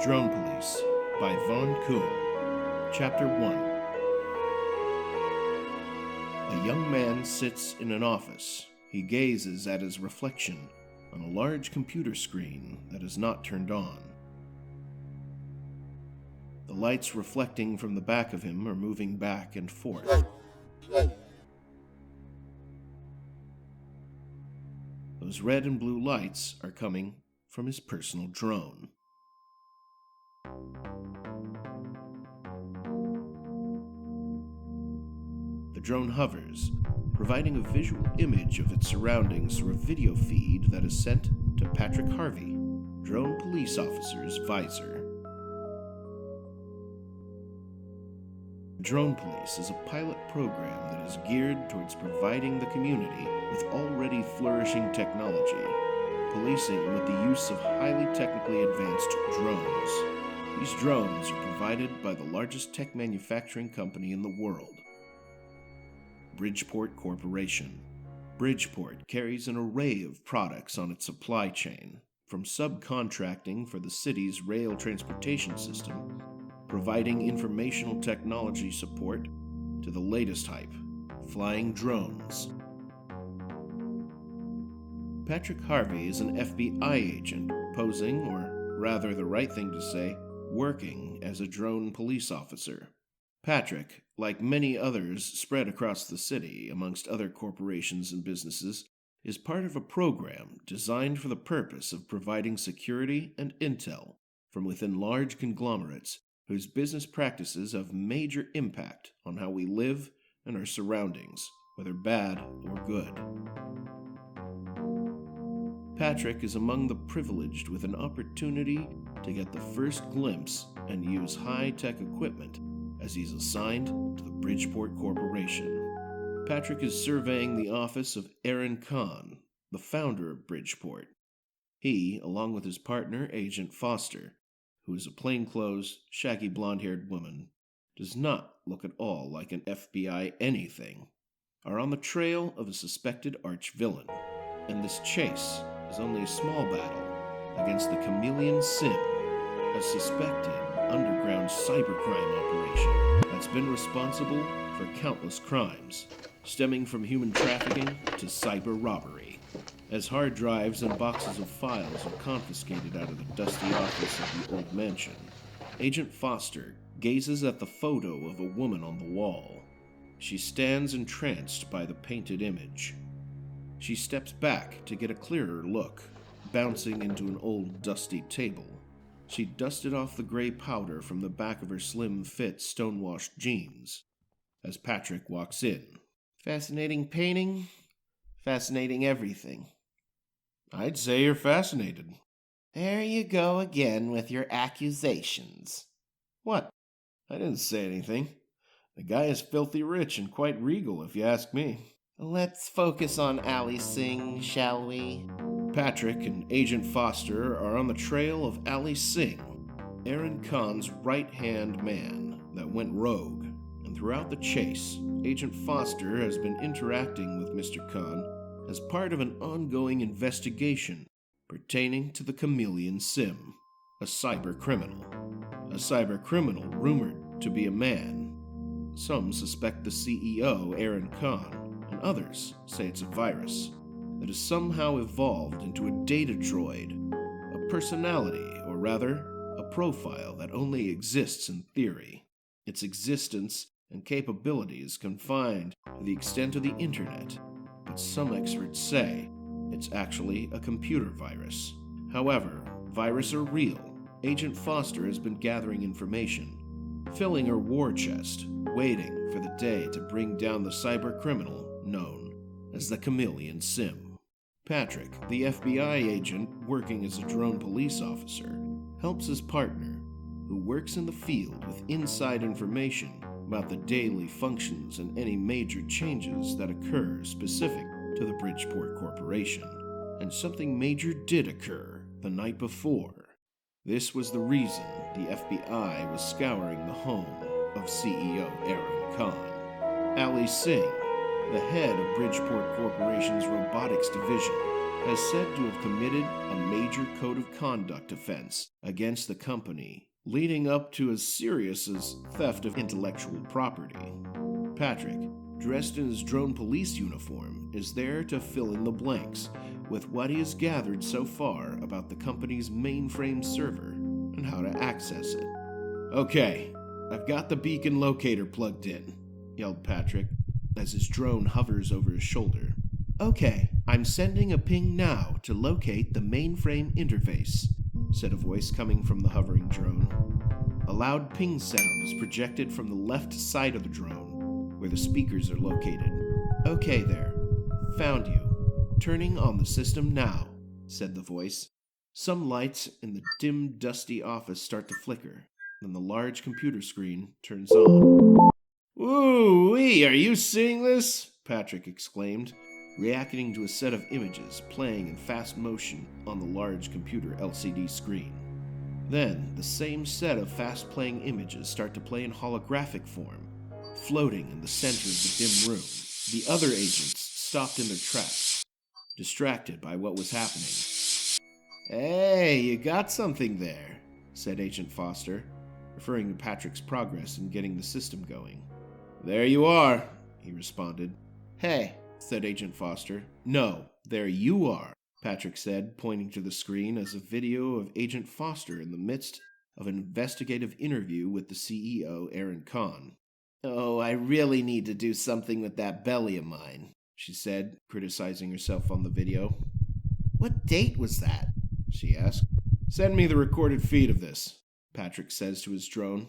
Drone Police by Vaughn. Chapter 1. A young man sits in an office. He gazes at his reflection on a large computer screen that is not turned on. The lights reflecting from the back of him are moving back and forth. Those red and blue lights are coming from his personal drone. The drone hovers, providing a visual image of its surroundings through a video feed that is sent to Patrick Harvey, drone police officer's visor. Drone Police is a pilot program that is geared towards providing the community with already flourishing technology, policing with the use of highly technically advanced drones. These drones are provided by the largest tech manufacturing company in the world, Bridgeport Corporation. Bridgeport carries an array of products on its supply chain, from subcontracting for the city's rail transportation system, providing informational technology support, to the latest hype, flying drones. Patrick Harvey is an FBI agent, posing, or rather the right thing to say, working as a drone police officer. Patrick, like many others spread across the city amongst other corporations and businesses, is part of a program designed for the purpose of providing security and intel from within large conglomerates whose business practices have major impact on how we live and our surroundings, whether bad or good. Patrick is among the privileged with an opportunity to get the first glimpse and use high-tech equipment as he's assigned to the Bridgeport Corporation. Patrick is surveying the office of Aaron Kahn, the founder of Bridgeport. He, along with his partner, Agent Foster, who is a plainclothes, shaggy blonde-haired woman, does not look at all like an FBI anything, are on the trail of a suspected arch-villain, and this chase is only a small battle against the Chameleon Sim, a suspected underground cybercrime operation that's been responsible for countless crimes, stemming from human trafficking to cyber robbery. As hard drives and boxes of files are confiscated out of the dusty office of the old mansion, Agent Foster gazes at the photo of a woman on the wall. She stands entranced by the painted image. She steps back to get a clearer look, bouncing into an old dusty table. She dusted off the gray powder from the back of her slim-fit, stonewashed jeans as Patrick walks in. Fascinating painting? Fascinating everything. I'd say you're fascinated. There you go again with your accusations. What? I didn't say anything. The guy is filthy rich and quite regal, if you ask me. Let's focus on Ali Singh, shall we? Patrick and Agent Foster are on the trail of Ali Singh, Aaron Kahn's right-hand man that went rogue, and throughout the chase, Agent Foster has been interacting with Mr. Kahn as part of an ongoing investigation pertaining to the Chameleon Sim, a cyber criminal. A cyber criminal rumored to be a man. Some suspect the CEO, Aaron Kahn, and others say it's a virus that has somehow evolved into a data droid, a personality, or rather, a profile that only exists in theory. Its existence and capabilities confined to the extent of the internet, but some experts say it's actually a computer virus. However, virus or real, Agent Foster has been gathering information, filling her war chest, waiting for the day to bring down the cyber criminal known as the Chameleon Sim. Patrick, the FBI agent working as a drone police officer, helps his partner, who works in the field with inside information about the daily functions and any major changes that occur specific to the Bridgeport Corporation. And something major did occur the night before. This was the reason the FBI was scouring the home of CEO Aaron Kahn. Ali Singh, the head of Bridgeport Corporation's robotics division, has said to have committed a major code of conduct offense against the company, leading up to as serious as theft of intellectual property. Patrick, dressed in his drone police uniform, is there to fill in the blanks with what he has gathered so far about the company's mainframe server and how to access it. "Okay, I've got the beacon locator plugged in," yelled Patrick as his drone hovers over his shoulder. "Okay, I'm sending a ping now to locate the mainframe interface," said a voice coming from the hovering drone. A loud ping sound is projected from the left side of the drone, where the speakers are located. "Okay there. Found you. Turning on the system now," said the voice. Some lights in the dim, dusty office start to flicker, then the large computer screen turns on. "Ooh-wee, are you seeing this?" Patrick exclaimed, reacting to a set of images playing in fast motion on the large computer LCD screen. Then, the same set of fast-playing images start to play in holographic form, floating in the center of the dim room. The other agents stopped in their tracks, distracted by what was happening. "Hey, you got something there," said Agent Foster, referring to Patrick's progress in getting the system going. "There you are," he responded. "Hey," said Agent Foster. "No, there you are," Patrick said, pointing to the screen as a video of Agent Foster in the midst of an investigative interview with the CEO, Aaron Kahn. "Oh, I really need to do something with that belly of mine," she said, criticizing herself on the video. "What date was that?" she asked. "Send me the recorded feed of this," Patrick says to his drone.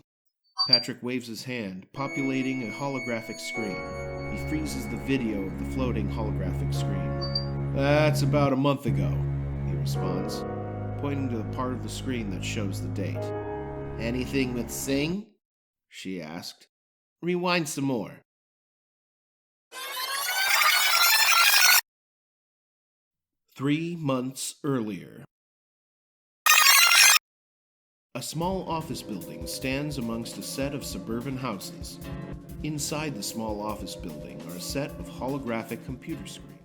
Patrick waves his hand, populating a holographic screen. He freezes the video of the floating holographic screen. "That's about a month ago," he responds, pointing to the part of the screen that shows the date. "Anything with Sing?" she asked. "Rewind some more." 3 months earlier. A small office building stands amongst a set of suburban houses. Inside the small office building are a set of holographic computer screens.